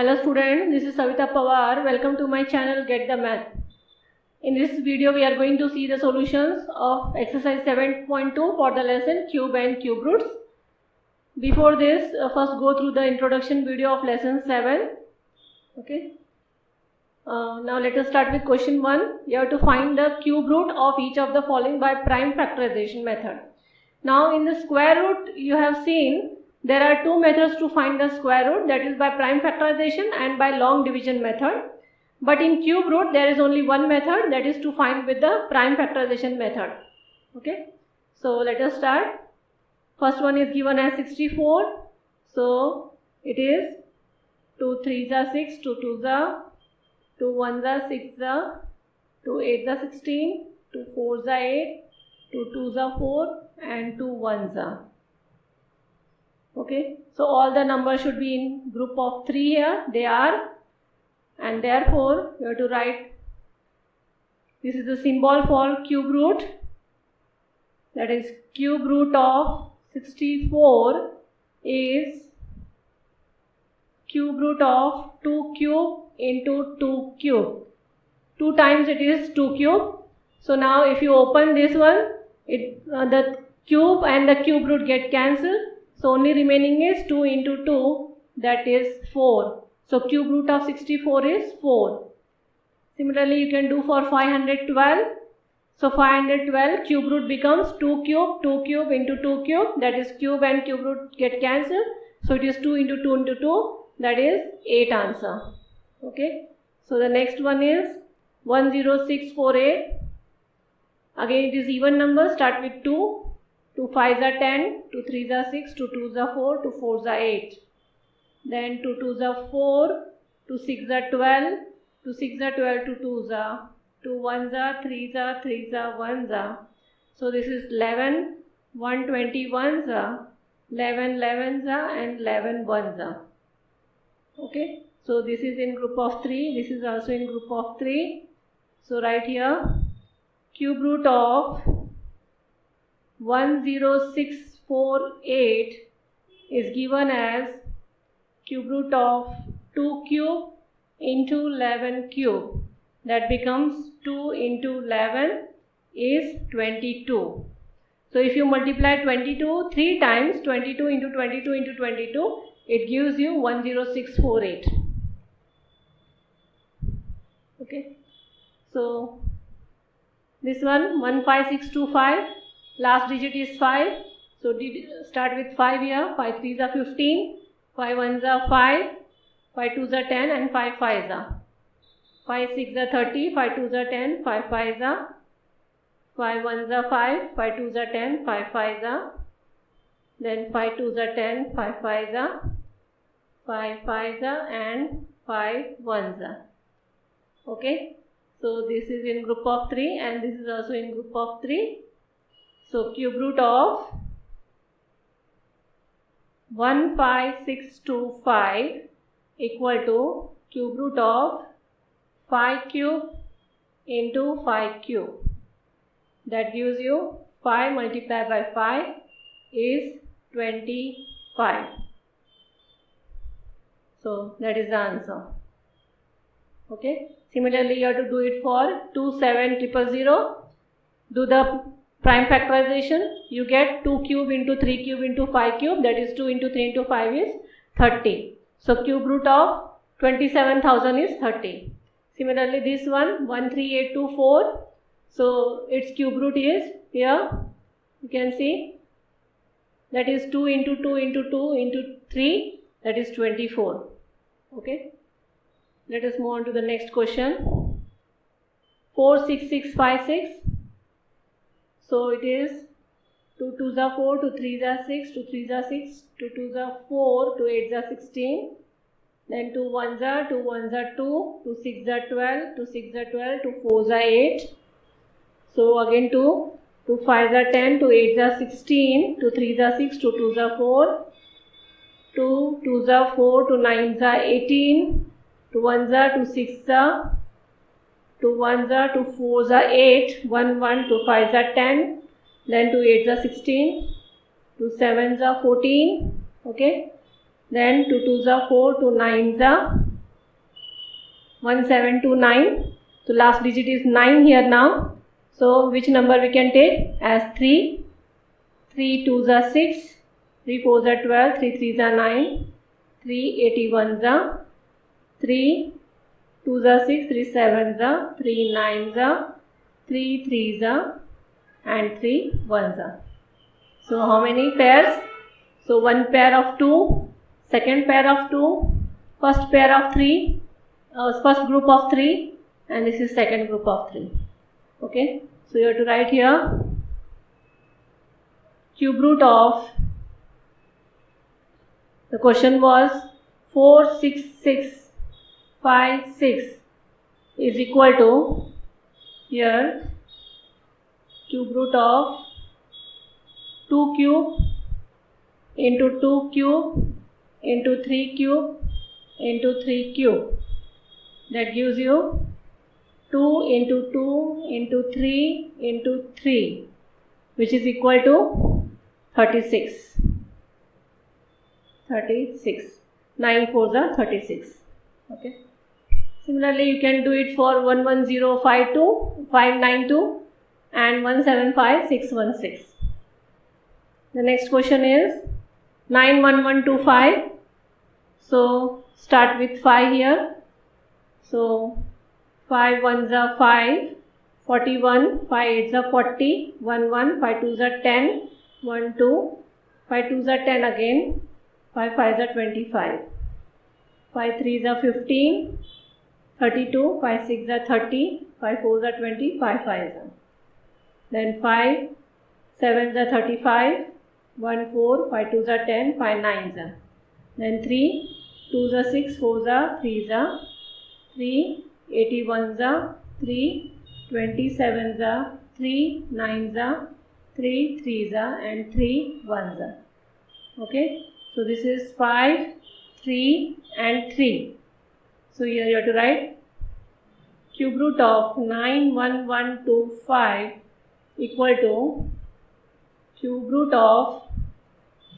Hello students, this is Savita Pawar. Welcome to my channel Get the Math. In this video we are going to see the solutions of exercise 7.2 for the lesson cube and cube roots. Before this, first go through the introduction video of lesson 7. Okay. Now let us start with question 1. You have to find the cube root of each of the following by prime factorization method. Now in the square root you have seen there are two methods to find the square root, that is by prime factorization and by long division method. But in cube root there is only one method, that is to find with the prime factorization method. Okay. So let us start. First one is given as 64. So it is 2 3s are 6, 2 2s are, 2 1s are 6, 2 8s are 16, 2 4s are 8, 2 2s are 4 and 2 1s are. Okay, so all the numbers should be in group of 3 here, they are, and therefore you have to write, this is the symbol for cube root, that is cube root of 64 is cube root of 2 cube into 2 cube. 2 times it is 2 cube. So now if you open this one, the cube and the cube root get cancelled. So only remaining is 2 into 2, that is 4. So cube root of 64 is 4. Similarly you can do for 512. So 512 cube root becomes 2 cube into 2 cube, that is cube and cube root get cancelled. So it is 2 into 2 into 2, that is 8 answer. Okay. So the next one is 10648. Again it is even number, start with 2. 2 5s are 10, 2 3s are 6, 2 2s are 4, 2 4s are 8. Then 2 2s are 4, 2 6s are 12, 2 6s are 12, 2 2s are, 2 1s are 3s are, 3s are 1s are. So this is 11, 121s are, 11 11s are and 11 1s are. Okay. So this is in group of 3, this is also in group of 3. So right here, cube root of 10648 is given as cube root of 2 cube into 11 cube. That becomes 2 into 11 is 22. So if you multiply 22 3 times, 22 into 22 into 22, it gives you 10648. Okay. So this one 15625. Last digit is 5, so start with 5 here, 5 3s are 15, 5 1s are 5, 5 2s are 10 and 5 5s are. 5 6 are 30, 5 2s are 10, 5 5s are, 5 1s are 5, 5 2s are 10, 5 5s are, then 5 2s are 10, 5 5s are, 5 5s are and 5 1s are. Okay, so this is in group of 3 and this is also in group of 3. So cube root of 15625 equal to cube root of 5 cube into 5 cube. That gives you 5 multiplied by 5 is 25. So that is the answer. Okay. Similarly you have to do it for 27000. Do the prime factorization, you get 2 cube into 3 cube into 5 cube, that is 2 into 3 into 5 is 30. So cube root of 27,000 is 30. Similarly this one 13824, so its cube root is here, you can see, that is 2 into 2 into 2 into 3, that is 24. Okay. Let us move on to the next question. 46656. So it is 2 2s are 4, 2 3s are 6, 2 3s are 6, 2 2s are 4, 2 8s are 16, then 2 1s are, 2 1s are 2, 2 6s are 12, 2 6s are 12, 2 4s are 8. So again 2 5s are 10, 2 8s are 16, 2 3s are 6, 2 2s are 4, 2 2s are 4, 2 9s are 18, 2 1s are, 2 6s are, 2 1s are, 2 4s are 8, 1 1, 2 5s are 10, then 2 8s are 16, 2 7s are 14, okay, then 2 2s are 4, 2 9s are 1729. So last digit is 9 here now. So which number we can take as 3? 3 2s are 6, 3 4s are 12, 3 3s are 9, 3 81s are 3 2s are 6, 3 7s are 3 9s are 3 3s are and 3 1s are. So how many pairs? So one pair of 2, second pair of 2, first pair of 3, first group of 3, and this is second group of 3. Okay, so you have to write here cube root of, the question was 46656 is equal to, here cube root of 2 cube into 2 cube into 3 cube into 3 cube. That gives you 2 into 2 into 3 into 3, which is equal to 36. 36. 9 4s are 36. Okay. Similarly, you can do it for 11052, 592 and 175616. The next question is 91125. So start with 5 here. So 5 1s are 5, 41, 5 8s are 40, 1 1, 5 2s are 10, 1 2, 5 2s are 10 again, 5 5s are 25, 5 3s are 15, 32, 5 6s are 30, 5 4s are 20, 5 5s are. Then 5 7s are 35, 1 4, 5 2s are 10, 5 9s are. Then 3 2s are 6, 4s are 3s are, 3 81s are, 3 27s are, 3 9s are, 3 3s are and 3 1s are. Okay, so this is 5, 3 and 3. So here you have to write cube root of 91125 equal to cube root of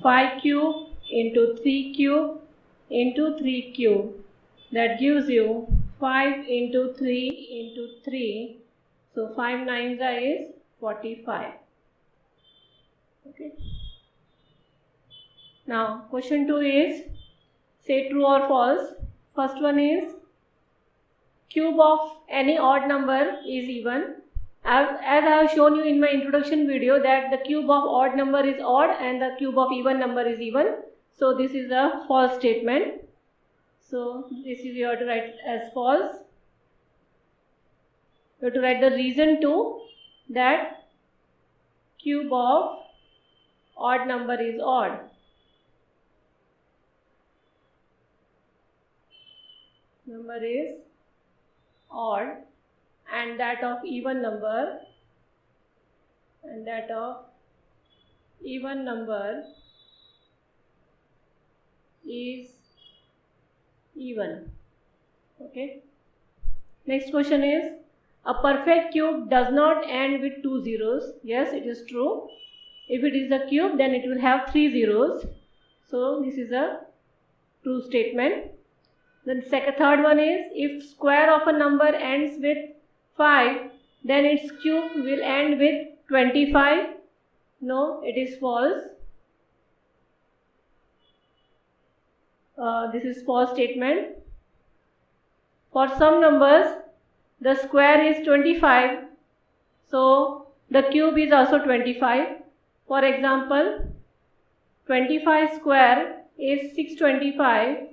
5 cube into 3 cube into 3 cube. That gives you 5 into 3 into 3. So 5 9s are is 45. Okay. Now question 2 is say true or false. First one is cube of any odd number is even. As I have shown you in my introduction video that the cube of odd number is odd and the cube of even number is even. So this is a false statement. So this is you have to write as false. You have to write the reason to that cube of odd number is odd. Number is odd and that of even number is even. Okay. Next question is a perfect cube does not end with 2 zeros. Yes, it is true. If it is a cube, then it will have 3 zeros. So this is a true statement. Then third one is if square of a number ends with 5, then its cube will end with 25. No, it is false. This is false statement. For some numbers, the square is 25, so the cube is also 25. For example, 25 square is 625,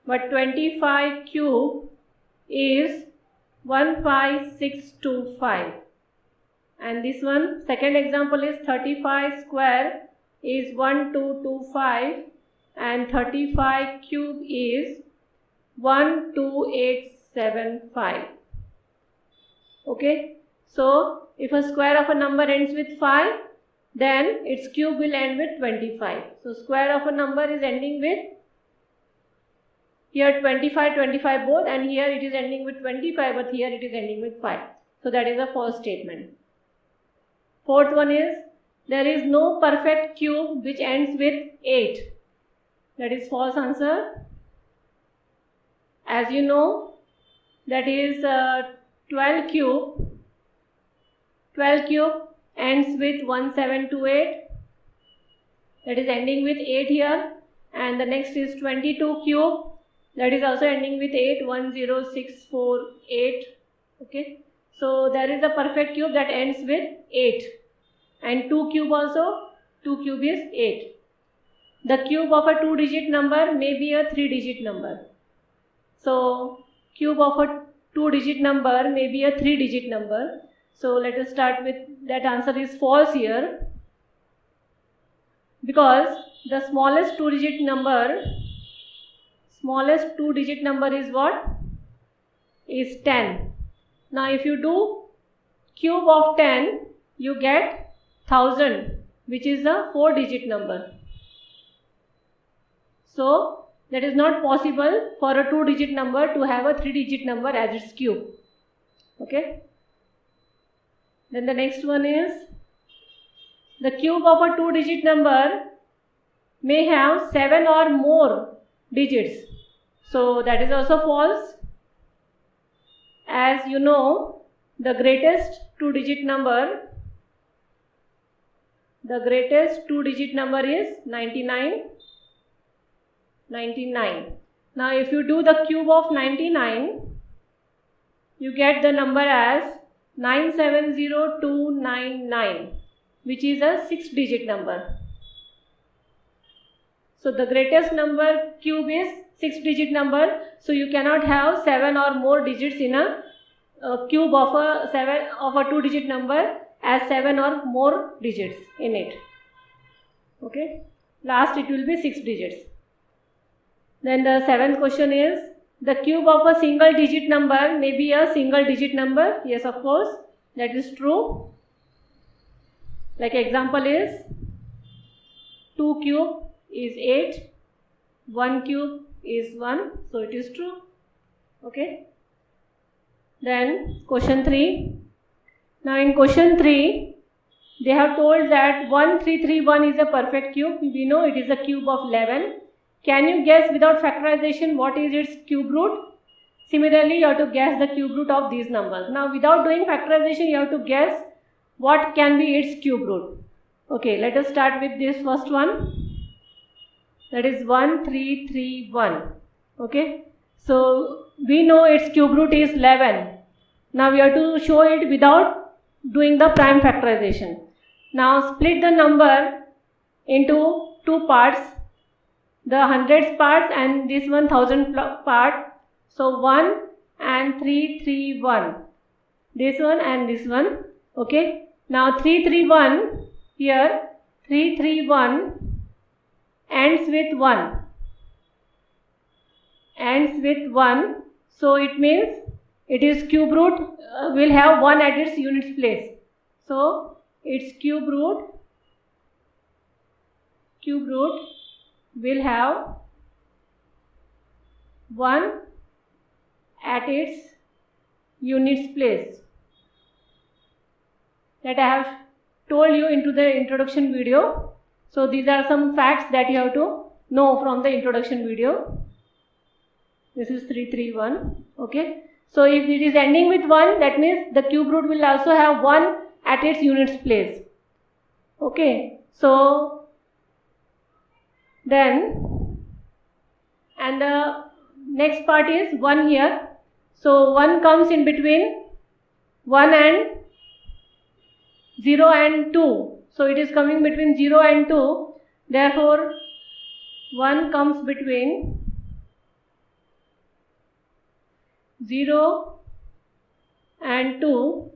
but 25 cube is 15625. And this one, second example is 35 square is 1225 and 35 cube is 12875. Okay, so if a square of a number ends with 5, then its cube will end with 25. So square of a number is ending with here 25 both, and here it is ending with 25, but here it is ending with 5. So that is a false statement. Fourth one is there is no perfect cube which ends with 8. That is false answer. As you know, that is 12 cube. 12 cube ends with 1728, that is ending with 8 here, and the next is 22 cube, that is also ending with 8, 10648. Okay, so there is a perfect cube that ends with 8, and 2 cube also, 2 cube is 8. The cube of a 2-digit number may be a 3-digit number. So cube of a 2-digit number may be a 3-digit number. So let us start with that. Answer is false here, because the smallest 2-digit number is what? Is 10. Now if you do cube of 10, you get 1000, which is a 4-digit number. So that is not possible for a 2-digit number to have a 3-digit number as its cube. Okay. Then the next one is, the cube of a 2-digit number may have 7 or more digits. So that is also false. As you know, the greatest 2-digit number is 99. Now if you do the cube of 99, you get the number as 970299, which is a 6-digit number. So the greatest number cube is 6-digit number, so you cannot have 7 or more digits in a cube of a 2-digit number as 7 or more digits in it. Okay, last it will be 6 digits. Then the 7th question is, the cube of a single digit number may be a single digit number. Yes, of course, that is true. Like example is, 2 cube is 8, 1 cube is 1, so it is true. Okay. Then question 3. Now in question 3, they have told that 1331 is a perfect cube. We know it is a cube of 11. Can you guess without factorization what is its cube root? Similarly, you have to guess the cube root of these numbers. Now without doing factorization, you have to guess what can be its cube root. Okay, let us start with this first one. That is 1331. Okay, so we know its cube root is 11. Now we have to show it without doing the prime factorization. Now split the number into 2 parts, the hundreds parts and this 1000 part. So 1 and 331, this one and this one. Okay, now 331 here, 331 ends with 1, so it means it is cube root will have 1 at its units place. So its cube root will have 1 at its units place. That I have told you into the introduction video. So these are some facts that you have to know from the introduction video. This is 331. Okay. So if it is ending with 1, that means the cube root will also have 1 at its units place. Okay. So then, and the next part is 1 here. So 1 comes in between 1 and 0 and 2. So it is coming between 0 and 2. Therefore 1 comes between 0 and 2.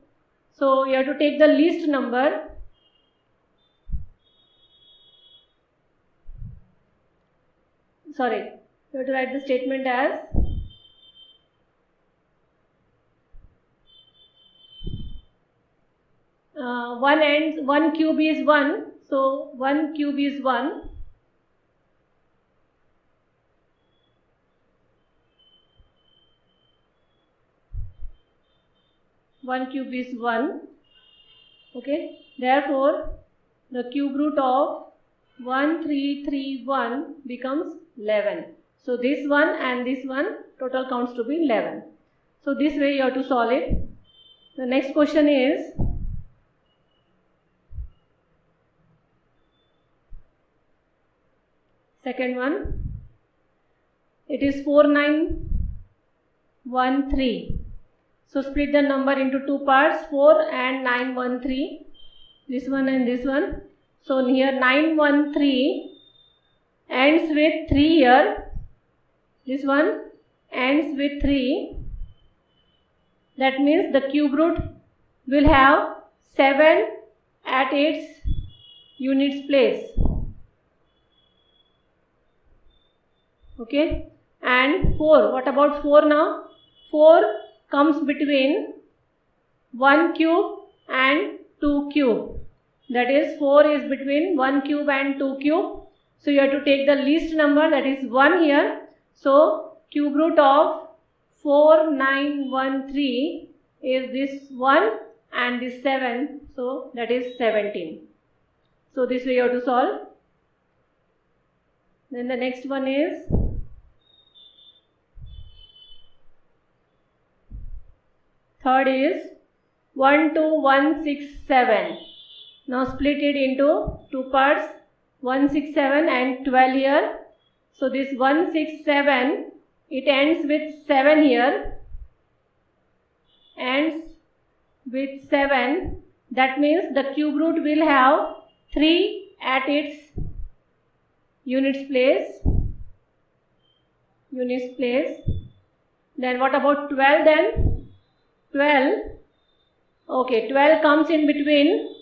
So you have to take the least number. Sorry, you have to write the statement as 1 cube is 1. So 1 cube is 1. One cube is 1. Okay. Therefore, the cube root of 1331 becomes 11. So this one and this one total counts to be 11. So this way you have to solve it. The next question is second one. It is 4913. So split the number into two parts, 4 and 913. This one and this one. So here 913 ends with 3 here. This one ends with 3. That means the cube root will have 7 at its units place. Okay. And 4. What about 4 now? 4 comes between 1 cube and 2 cube. That is 4 is between 1 cube and 2 cube. So you have to take the least number, that is 1 here. So cube root of 4913 is this 1 and this 7. So that is 17. So this way you have to solve. Then the next one is third is 12167. Now split it into two parts, 167 and 12 here. So this 167, it ends with 7 here, ends with 7. That means the cube root will have 3 at its units place. Then what about 12 then? 12. Okay, 12 comes in between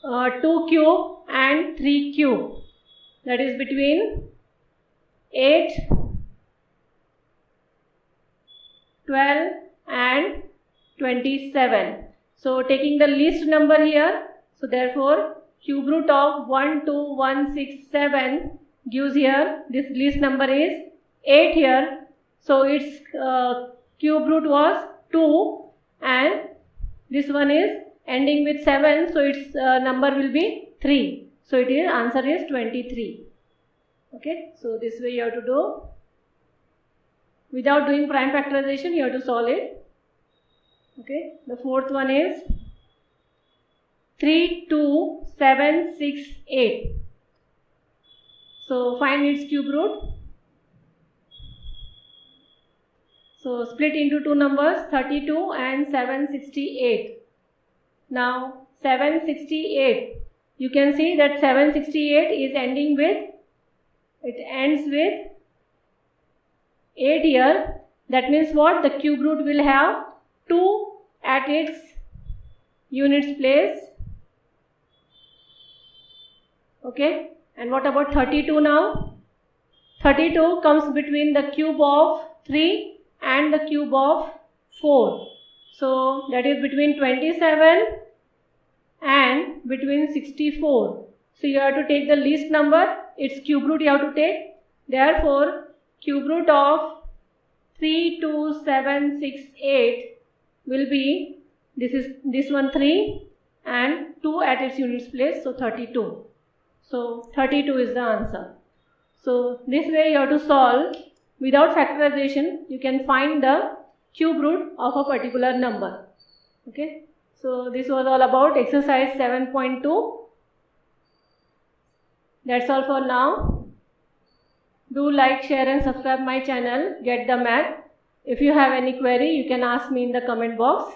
2 cube and 3 cube. That is between 8, 12 and 27. So taking the least number here, so therefore cube root of 12167 gives here, this least number is 8 here. So its cube root was 2 and this one is ending with 7, so its number will be 3. So it is, answer is 23. Okay, so this way you have to do. Without doing prime factorization, you have to solve it. Okay, the fourth one is 32768. So find its cube root. So split into two numbers, 32 and 768. Now 768, you can see that 768 is ending with, it ends with 8 here. That means what? The cube root will have 2 at its units place. Okay, and what about 32 now? 32 comes between the cube of 3 and the cube of 4. So that is between 27 and between 64. So you have to take the least number, its cube root you have to take. Therefore cube root of 32768 will be, this one 3 and 2 at its units place, so 32. So 32 is the answer. So this way you have to solve. Without factorization, you can find the cube root of a particular number. Okay. So this was all about exercise 7.2. That's all for now. Do like, share and subscribe my channel, Get the Math. If you have any query, you can ask me in the comment box.